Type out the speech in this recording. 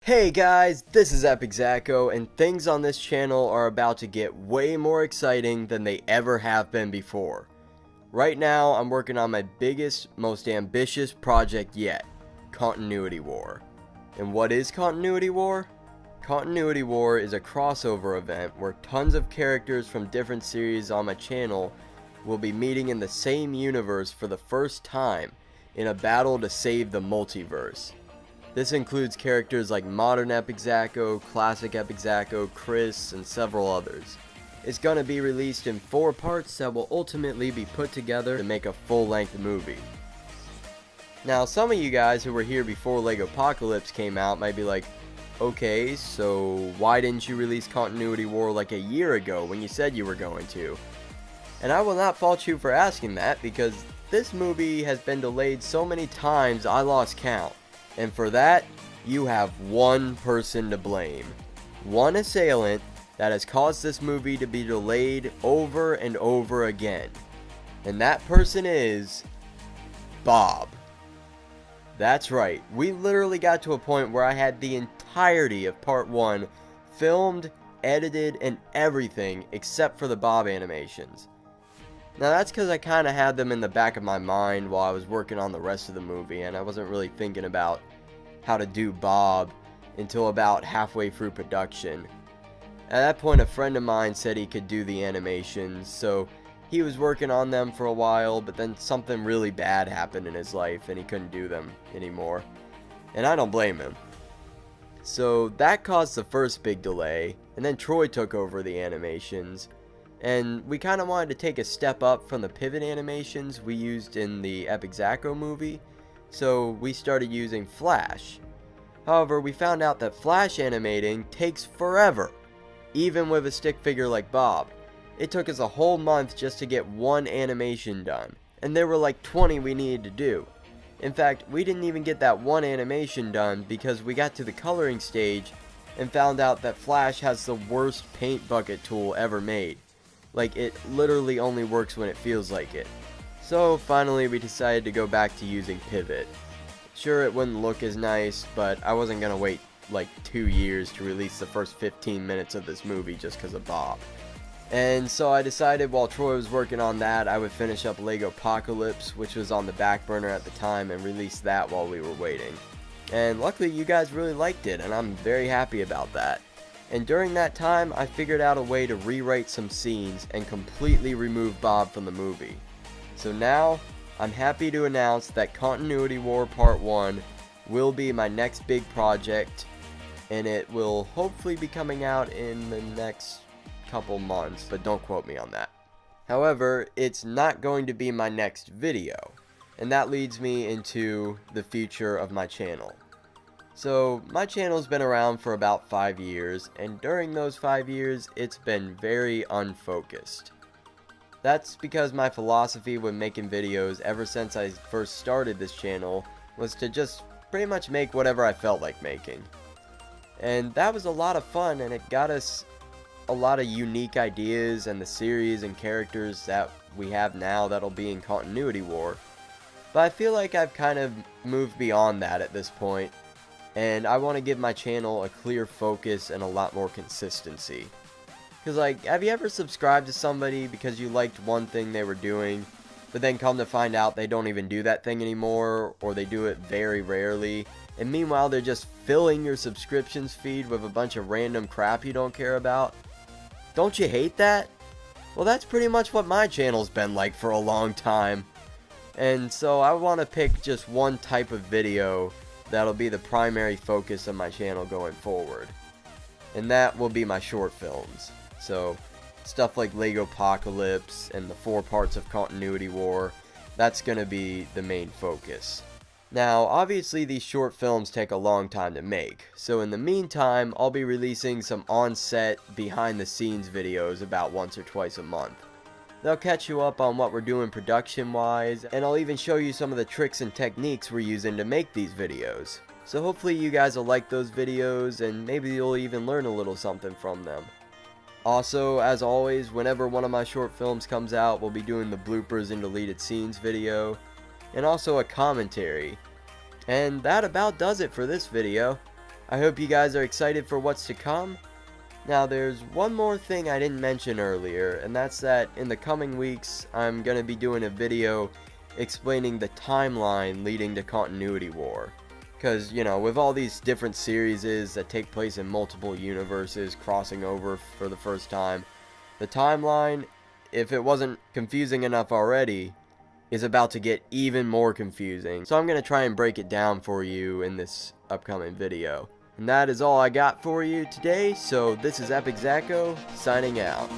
Hey guys, this is Epic Zacko, and things on this channel are about to get way more exciting than they ever have been before. Right now, I'm working on my biggest, most ambitious project yet, Continuity War. And what is Continuity War? Continuity War is a crossover event where tons of characters from different series on my channel will be meeting in the same universe for the first time in a battle to save the multiverse. This includes characters like Modern Epic Zacko, Classic Epic Zacko, Chris, and several others. It's going to be released in 4 parts that will ultimately be put together to make a full-length movie. Now, some of you guys who were here before Legopocalypse came out might be like, okay, so why didn't you release Continuity War like a year ago when you said you were going to? And I will not fault you for asking that, because this movie has been delayed so many times I lost count. And for that, you have one person to blame. One assailant that has caused this movie to be delayed over and over again. And that person is Bob. That's right, we literally got to a point where I had the entirety of part 1 filmed, edited, and everything except for the Bob animations. Now that's because I kind of had them in the back of my mind while I was working on the rest of the movie, and I wasn't really thinking about how to do Bob until about halfway through production. At that point, a friend of mine said he could do the animations, so he was working on them for a while, but then something really bad happened in his life and he couldn't do them anymore. And I don't blame him. So that caused the first big delay, and then Troy took over the animations. And we kind of wanted to take a step up from the pivot animations we used in the Epic Zacko movie, so we started using Flash. However, we found out that Flash animating takes forever, even with a stick figure like Bob. It took us a whole month just to get one animation done, and there were like 20 we needed to do. In fact, we didn't even get that one animation done because we got to the coloring stage and found out that Flash has the worst paint bucket tool ever made. Like, it literally only works when it feels like it. So finally we decided to go back to using Pivot. Sure, it wouldn't look as nice, but I wasn't gonna wait like 2 years to release the first 15 minutes of this movie just because of Bob. And so I decided while Troy was working on that, I would finish up Legopocalypse, which was on the back burner at the time, and release that while we were waiting. And luckily you guys really liked it, and I'm very happy about that. And during that time, I figured out a way to rewrite some scenes and completely remove Bob from the movie. So now, I'm happy to announce that Continuity War Part 1 will be my next big project, and it will hopefully be coming out in the next couple months, but don't quote me on that. However, it's not going to be my next video, and that leads me into the future of my channel. So, my channel's been around for about 5 years, and during those 5 years, it's been very unfocused. That's because my philosophy when making videos ever since I first started this channel was to just pretty much make whatever I felt like making. And that was a lot of fun, and it got us a lot of unique ideas and the series and characters that we have now that'll be in Continuity War. But I feel like I've kind of moved beyond that at this point. And I want to give my channel a clear focus and a lot more consistency. Because, like, have you ever subscribed to somebody because you liked one thing they were doing, but then come to find out they don't even do that thing anymore, or they do it very rarely, and meanwhile they're just filling your subscriptions feed with a bunch of random crap you don't care about? Don't you hate that? Well, that's pretty much what my channel's been like for a long time. And so I want to pick just one type of video that'll be the primary focus of my channel going forward. And that will be my short films. So, stuff like Legopocalypse and the 4 parts of Continuity War, that's going to be the main focus. Now, obviously these short films take a long time to make, so in the meantime, I'll be releasing some on-set, behind-the-scenes videos about once or twice a month. They'll catch you up on what we're doing production-wise, and I'll even show you some of the tricks and techniques we're using to make these videos. So hopefully you guys will like those videos, and maybe you'll even learn a little something from them. Also, as always, whenever one of my short films comes out, we'll be doing the bloopers and deleted scenes video, and also a commentary. And that about does it for this video. I hope you guys are excited for what's to come. Now there's one more thing I didn't mention earlier, and that's that in the coming weeks I'm going to be doing a video explaining the timeline leading to Continuity War. Because, you know, with all these different series that take place in multiple universes crossing over for the first time, the timeline, if it wasn't confusing enough already, is about to get even more confusing. So I'm going to try and break it down for you in this upcoming video. And that is all I got for you today, so this is Epic Zacko, signing out.